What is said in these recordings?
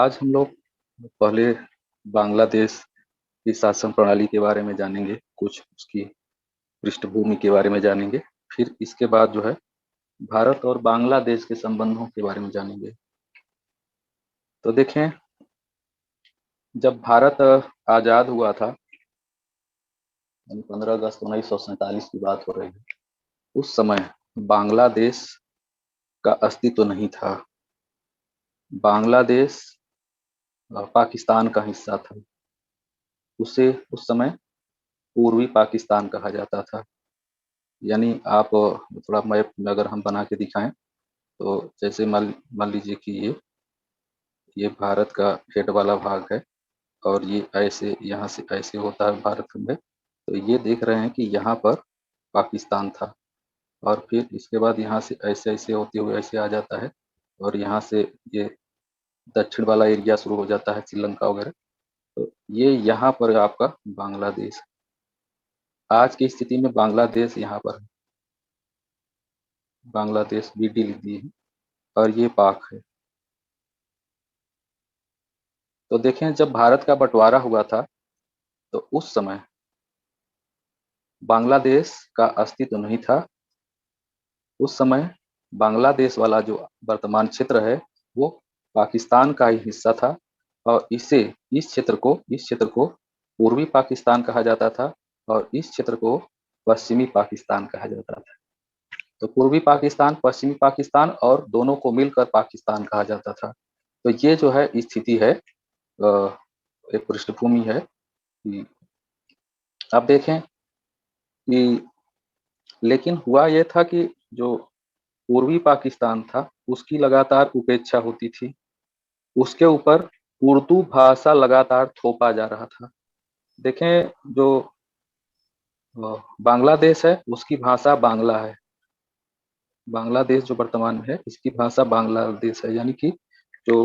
आज हम लोग पहले बांग्लादेश की शासन प्रणाली के बारे में जानेंगे, कुछ उसकी पृष्ठभूमि के बारे में जानेंगे। फिर इसके बाद जो है भारत और बांग्लादेश के संबंधों के बारे में जानेंगे। तो देखें, जब भारत आजाद हुआ था, 15 अगस्त 1947 की बात हो रही है। उस समय बांग्लादेश का अस्तित्व नहीं था। बांग्लादेश पाकिस्तान का हिस्सा था। उसे उस समय पूर्वी पाकिस्तान कहा जाता था। यानी आप थोड़ा मैप में अगर हम बना के दिखाएं, तो जैसे मान मान लीजिए कि ये भारत का हेड वाला भाग है, और ये ऐसे यहाँ से ऐसे होता है भारत में। तो ये देख रहे हैं कि यहाँ पर पाकिस्तान था, और फिर इसके बाद यहाँ से ऐसे ऐसे होते हुए ऐसे आ जाता है, और यहाँ से ये दक्षिण वाला एरिया शुरू हो जाता है, श्रीलंका वगैरह। तो ये यहाँ पर आपका बांग्लादेश है। आज की स्थिति में बांग्लादेश यहाँ पर है। बांग्लादेश BD लिख दी है, और ये पाक है। तो देखें, जब भारत का बंटवारा हुआ था, तो उस समय बांग्लादेश का अस्तित्व नहीं था। उस समय बांग्लादेश वाला जो वर्तमान क्षेत्र है, वो पाकिस्तान का ही हिस्सा था, और इस क्षेत्र को पूर्वी पाकिस्तान कहा जाता था, और इस क्षेत्र को पश्चिमी पाकिस्तान कहा जाता था। तो पूर्वी पाकिस्तान, पश्चिमी पाकिस्तान, और दोनों को मिलकर पाकिस्तान कहा जाता था। तो ये जो है स्थिति है, एक पृष्ठभूमि है कि अब देखें कि लेकिन हुआ यह था कि जो पूर्वी पाकिस्तान था, उसकी लगातार उपेक्षा होती थी। उसके ऊपर उर्दू भाषा लगातार थोपा जा रहा था। देखें, जो बांग्लादेश है, उसकी भाषा बांग्ला है। बांग्लादेश जो वर्तमान में है, इसकी भाषा बांग्लादेश है, यानी कि जो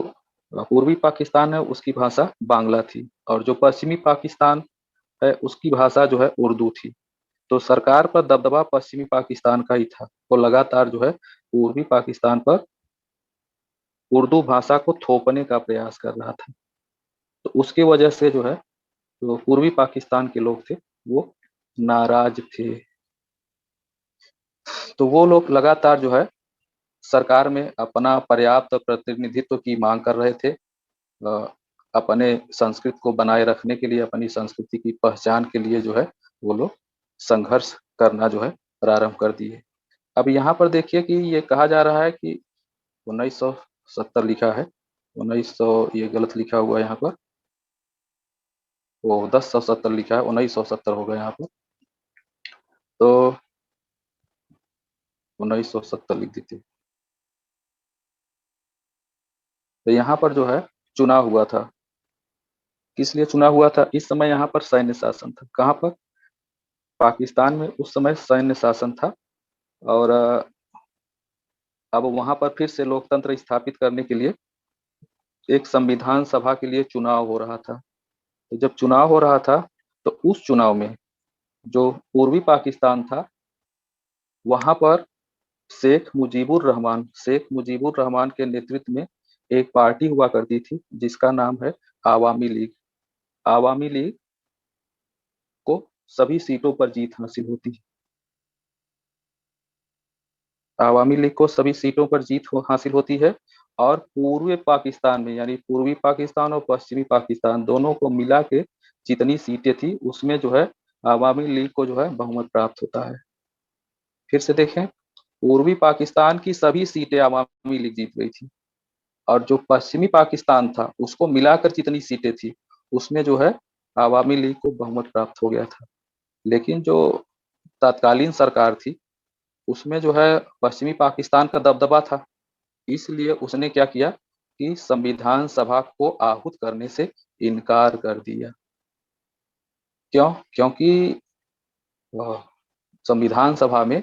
पूर्वी पाकिस्तान है, उसकी भाषा बांग्ला थी, और जो पश्चिमी पाकिस्तान है, उसकी भाषा जो है उर्दू थी। तो सरकार पर दबदबा पश्चिमी पाकिस्तान का ही था, वो लगातार जो है पूर्वी पाकिस्तान पर उर्दू भाषा को थोपने का प्रयास कर रहा था। तो उसकी वजह से जो है, जो पूर्वी पाकिस्तान के लोग थे, वो नाराज थे। तो वो लोग लगातार जो है सरकार में अपना पर्याप्त प्रतिनिधित्व की मांग कर रहे थे। अपने संस्कृति को बनाए रखने के लिए, अपनी संस्कृति की पहचान के लिए जो है, वो लोग संघर्ष करना जो है प्रारंभ कर दिए। अब यहाँ पर देखिए कि ये कहा जा रहा है कि 1970 लिखा है, 1900 ये गलत लिखा हुआ है यहाँ पर, वो 1070 लिखा है, 1970 होगा यहाँ पर। तो 1970 लिख देते। तो यहाँ पर जो है चुनाव हुआ था। किस लिए चुनाव हुआ था? इस समय यहाँ पर सैन्य शासन था। कहाँ पर? पाकिस्तान में उस समय सैन्य शासन था, और अब वहां पर फिर से लोकतंत्र स्थापित करने के लिए एक संविधान सभा के लिए चुनाव हो रहा था। तो जब चुनाव हो रहा था, तो उस चुनाव में जो पूर्वी पाकिस्तान था, वहां पर शेख मुजीबुर रहमान के नेतृत्व में एक पार्टी हुआ करती थी, जिसका नाम है आवामी लीग। आवामी लीग को सभी सीटों पर जीत हासिल होती। आवामी लीग को सभी सीटों पर हासिल होती है, और पूर्वी पाकिस्तान में, यानी पूर्वी पाकिस्तान और पश्चिमी पाकिस्तान दोनों को मिला के जितनी सीटें थी, उसमें जो है आवामी लीग को जो है बहुमत प्राप्त होता है। फिर से देखें, पूर्वी पाकिस्तान की सभी सीटें आवामी लीग जीत गई थी, और जो पश्चिमी पाकिस्तान था, उसको मिलाकर जितनी सीटें थी, उसमें जो है आवामी लीग को बहुमत प्राप्त हो गया था। लेकिन जो तत्कालीन सरकार थी, उसमें जो है पश्चिमी पाकिस्तान का दबदबा था। इसलिए उसने क्या किया कि संविधान सभा को आहूत करने से इनकार कर दिया। क्यों? क्योंकि संविधान सभा में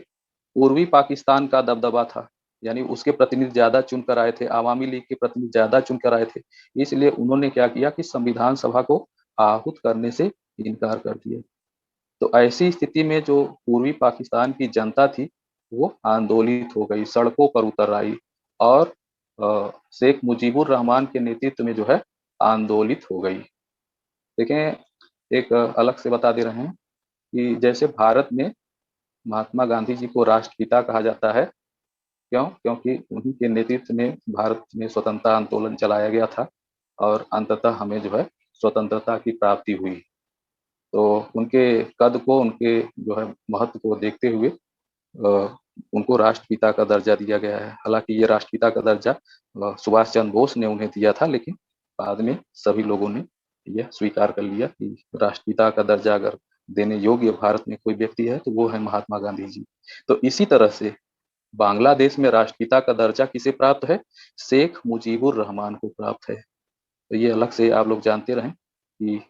पूर्वी पाकिस्तान का दबदबा था, यानी उसके प्रतिनिधि ज्यादा चुनकर आए थे, आवामी लीग के प्रतिनिधि ज्यादा चुनकर आए थे। इसलिए उन्होंने क्या किया कि संविधान सभा को आहूत करने से इनकार कर दिया। तो ऐसी स्थिति में जो पूर्वी पाकिस्तान की जनता थी, वो आंदोलित हो गई, सड़कों पर उतर आई, और शेख मुजीबुर रहमान के नेतृत्व में जो है आंदोलित हो गई। देखें, एक अलग से बता दे रहे हैं कि जैसे भारत में महात्मा गांधी जी को राष्ट्रपिता कहा जाता है। क्यों? क्योंकि उन्हीं के नेतृत्व में भारत में स्वतंत्रता आंदोलन चलाया गया था और अंततः हमें जो है स्वतंत्रता की प्राप्ति हुई। तो उनके कद को, उनके जो है महत्व को देखते हुए उनको राष्ट्रपिता का दर्जा दिया गया है। हालांकि ये राष्ट्रपिता का दर्जा सुभाष चंद्र बोस ने उन्हें दिया था, लेकिन बाद में सभी लोगों ने यह स्वीकार कर लिया कि राष्ट्रपिता का दर्जा अगर देने योग्य भारत में कोई व्यक्ति है तो वो है महात्मा गांधी जी। तो इसी तरह से बांग्लादेश में राष्ट्रपिता का दर्जा किसे प्राप्त है? शेख मुजीबुर रहमान को प्राप्त है। तो ये अलग से आप लोग जानते रहें कि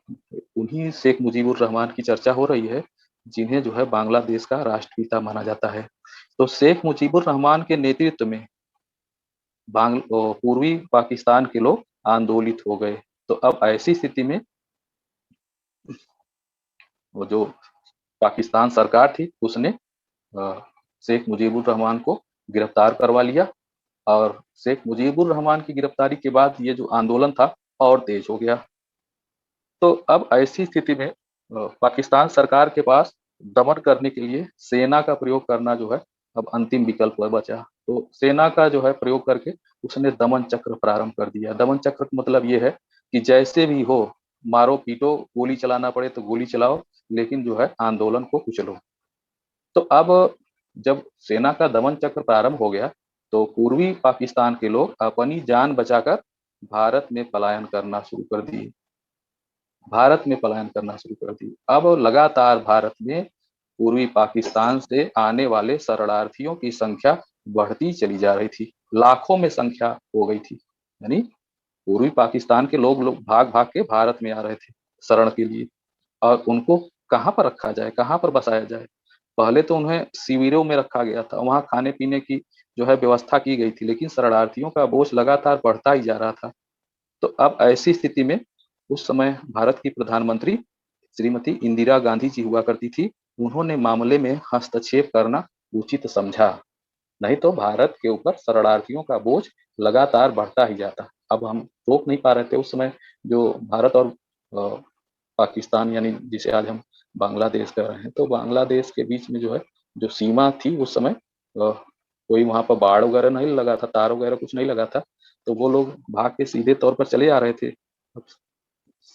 उन्हीं शेख मुजीबुर रहमान की चर्चा हो रही है, जिन्हें जो है बांग्लादेश का राष्ट्रपिता माना जाता है। तो शेख मुजीबुर रहमान के नेतृत्व में पूर्वी पाकिस्तान के लोग आंदोलित हो गए। तो अब ऐसी स्थिति में वो जो पाकिस्तान सरकार थी उसने शेख मुजीबुर रहमान को गिरफ्तार करवा लिया और शेख मुजीबुर रहमान की गिरफ्तारी के बाद ये जो आंदोलन था और तेज हो गया। तो अब ऐसी स्थिति में पाकिस्तान सरकार के पास दमन करने के लिए सेना का प्रयोग करना जो है अब अंतिम विकल्प बचा। तो सेना का जो है प्रयोग करके उसने दमन चक्र प्रारंभ कर दिया। दमन चक्र का मतलब ये है कि जैसे भी हो, मारो पीटो, गोली चलाना पड़े तो गोली चलाओ, लेकिन जो है आंदोलन को कुचलो। तो अब जब सेना का दमन चक्र प्रारंभ हो गया तो पूर्वी पाकिस्तान के लोग अपनी जान बचाकर भारत में पलायन करना शुरू कर दिए। भारत में पलायन करना शुरू कर दी। अब लगातार भारत में पूर्वी पाकिस्तान से आने वाले शरणार्थियों की संख्या बढ़ती चली जा रही थी। लाखों में संख्या हो गई थी। यानी पूर्वी पाकिस्तान के लोग भाग भाग के भारत में आ रहे थे शरण के लिए। और उनको कहाँ पर रखा जाए, कहाँ पर बसाया जाए? पहले तो उन्हें शिविरों में रखा गया था, वहां खाने पीने की जो है व्यवस्था की गई थी, लेकिन शरणार्थियों का बोझ लगातार बढ़ता ही जा रहा था। तो अब ऐसी स्थिति में उस समय भारत की प्रधानमंत्री श्रीमती इंदिरा गांधी जी हुआ करती थी। उन्होंने मामले में हस्तक्षेप करना उचित समझा। नहीं तो भारत के ऊपर शरणार्थियों का बोझ लगातार बढ़ता ही जाता। अब हम रोक नहीं पा रहे थे उस समय जो भारत और पाकिस्तान, यानी जिसे आज हम बांग्लादेश कह रहे हैं, तो बांग्लादेश के बीच में जो है जो सीमा थी उस समय कोई वहां पर बाढ़ वगैरह नहीं लगा था, तार वगैरह कुछ नहीं लगा था। तो वो लोग भाग के सीधे तौर पर चले आ रहे थे। अब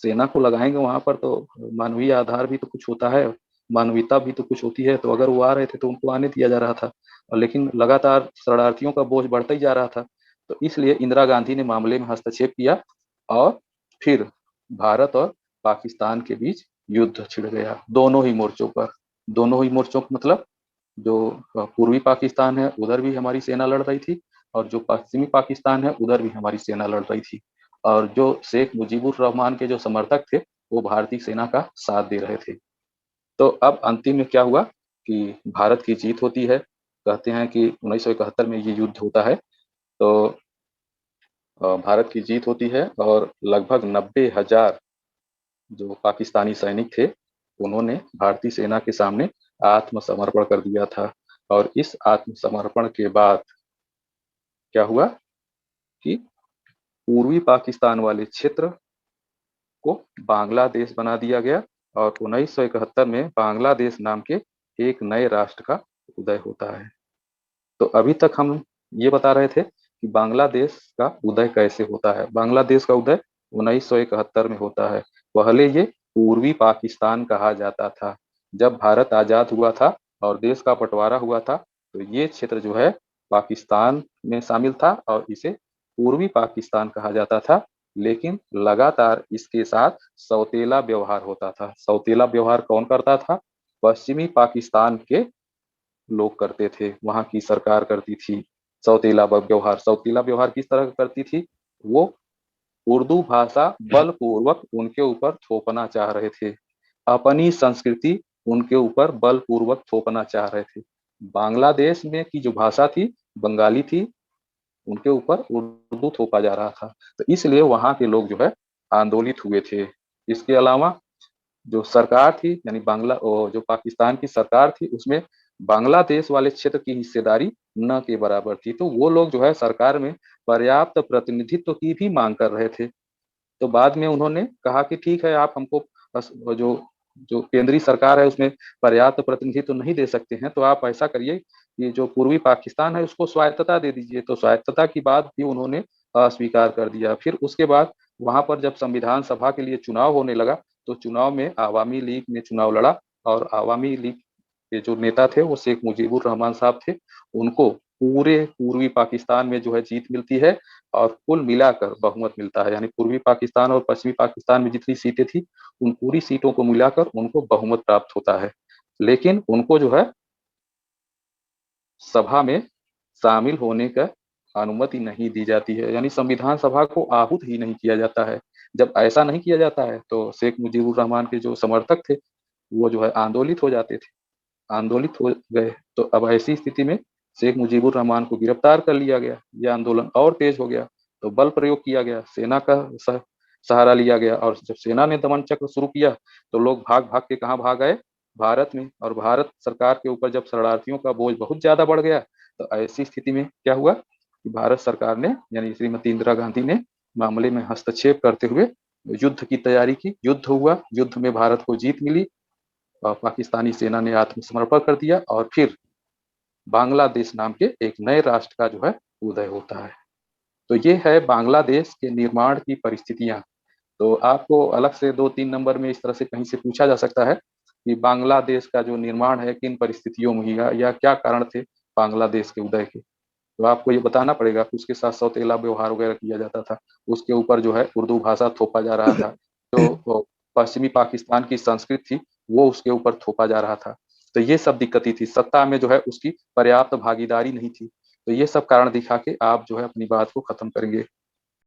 सेना को लगाएंगे वहां पर तो मानवीय आधार भी तो कुछ होता है, मानवीयता भी तो कुछ होती है। तो अगर वो आ रहे थे तो उनको आने दिया जा रहा था, और लेकिन लगातार शरणार्थियों का बोझ बढ़ता ही जा रहा था। तो इसलिए इंदिरा गांधी ने मामले में हस्तक्षेप किया और फिर भारत और पाकिस्तान के बीच युद्ध छिड़ गया, दोनों ही मोर्चों पर। दोनों ही मोर्चों का मतलब जो पूर्वी पाकिस्तान है उधर भी हमारी सेना लड़ रही थी, और जो पश्चिमी पाकिस्तान है उधर भी हमारी सेना लड़ रही थी। और जो शेख मुजीबुर रहमान के जो समर्थक थे वो भारतीय सेना का साथ दे रहे थे। तो अब अंतिम में क्या हुआ कि भारत की जीत होती है। कहते हैं कि 1971 में ये युद्ध होता है। तो भारत की जीत होती है और लगभग 90,000 जो पाकिस्तानी सैनिक थे उन्होंने भारतीय सेना के सामने आत्मसमर्पण कर दिया था। और इस आत्मसमर्पण के बाद क्या हुआ कि पूर्वी पाकिस्तान वाले क्षेत्र को बांग्लादेश बना दिया गया और 1971 में बांग्लादेश नाम के एक नए राष्ट्र का उदय होता है। तो अभी तक हम ये बता रहे थे कि बांग्लादेश का उदय कैसे होता है। बांग्लादेश का उदय 1971 में होता है। पहले ये पूर्वी पाकिस्तान कहा जाता था। जब भारत आजाद हुआ था और देश का बंटवारा हुआ था तो ये क्षेत्र जो है पाकिस्तान में शामिल था और इसे पूर्वी पाकिस्तान कहा जाता था। लेकिन लगातार इसके साथ सौतेला व्यवहार होता था। सौतेला व्यवहार कौन करता था? पश्चिमी पाकिस्तान के लोग करते थे, वहां की सरकार करती थी सौतेला व्यवहार। सौतेला व्यवहार किस तरह करती थी? वो उर्दू भाषा बलपूर्वक उनके ऊपर थोपना चाह रहे थे, अपनी संस्कृति उनके ऊपर बलपूर्वक थोपना चाह रहे थे। बांग्लादेश में की जो भाषा थी बंगाली थी, उनके ऊपर उर्दू थोपा जा रहा था। तो इसलिए वहां के लोग जो है आंदोलित हुए थे। इसके अलावा जो सरकार थी, यानी जो पाकिस्तान की सरकार थी, उसमें बांग्लादेश वाले क्षेत्र की हिस्सेदारी न के बराबर थी। तो वो लोग जो है सरकार में पर्याप्त प्रतिनिधित्व की भी मांग कर रहे थे। तो बाद में उन्होंने कहा कि ठीक है, आप हमको जो जो केंद्रीय सरकार है उसमें पर्याप्त प्रतिनिधित्व नहीं दे सकते हैं, तो आप ऐसा करिए कि जो पूर्वी पाकिस्तान है उसको स्वायत्तता दे दीजिए। तो स्वायत्तता की बात भी उन्होंने अस्वीकार कर दिया। फिर उसके बाद वहां पर जब संविधान सभा के लिए चुनाव होने लगा, तो चुनाव में आवामी लीग ने चुनाव लड़ा, और आवामी लीग के जो नेता थे वो शेख मुजीबुर रहमान साहब थे। उनको पूरे पूर्वी पाकिस्तान में जो है जीत मिलती है, और कुल मिलाकर बहुमत मिलता है। यानी पूर्वी पाकिस्तान और पश्चिमी पाकिस्तान में जितनी सीटें थी, उन पूरी सीटों को मिलाकर उनको बहुमत प्राप्त होता है। लेकिन उनको जो है सभा में शामिल होने का अनुमति नहीं दी जाती है, यानी संविधान सभा को आहूत ही नहीं किया जाता है। जब ऐसा नहीं किया जाता है तो शेख मुजीबुर रहमान के जो समर्थक थे वो जो है आंदोलित हो जाते थे, आंदोलित हो गए। तो अब ऐसी स्थिति में शेख मुजीबुर रहमान को गिरफ्तार कर लिया गया। यह आंदोलन और तेज हो गया, तो बल प्रयोग किया गया, सेना का सहारा लिया गया। और जब सेना ने दमन चक्र शुरू किया तो लोग भाग भाग के कहाँ भाग गए, भारत में। और भारत सरकार के ऊपर जब शरणार्थियों का बोझ बहुत ज्यादा बढ़ गया, तो ऐसी स्थिति में क्या हुआ कि भारत सरकार ने यानी श्रीमती इंदिरा गांधी ने मामले में हस्तक्षेप करते हुए युद्ध की तैयारी की। युद्ध हुआ, युद्ध में भारत को जीत मिली, और पाकिस्तानी सेना ने आत्मसमर्पण कर दिया, और फिर बांग्लादेश नाम के एक नए राष्ट्र का जो है उदय होता है। तो ये है बांग्लादेश के निर्माण की परिस्थितियां। तो आपको अलग से 2-3 नंबर में इस तरह से कहीं से पूछा जा सकता है कि बांग्लादेश का जो निर्माण है किन परिस्थितियों में हुआ, या क्या कारण थे बांग्लादेश के उदय के। तो आपको ये बताना पड़ेगा कि उसके साथ सौतेला व्यवहार वगैरह किया जाता था, उसके ऊपर जो है उर्दू भाषा थोपा जा रहा था, जो पश्चिमी पाकिस्तान की संस्कृति थी वो उसके ऊपर थोपा जा रहा था। तो ये सब दिक्कतें थी, सत्ता में जो है उसकी पर्याप्त भागीदारी नहीं थी। तो ये सब कारण दिखा के आप जो है अपनी बात को खत्म करेंगे।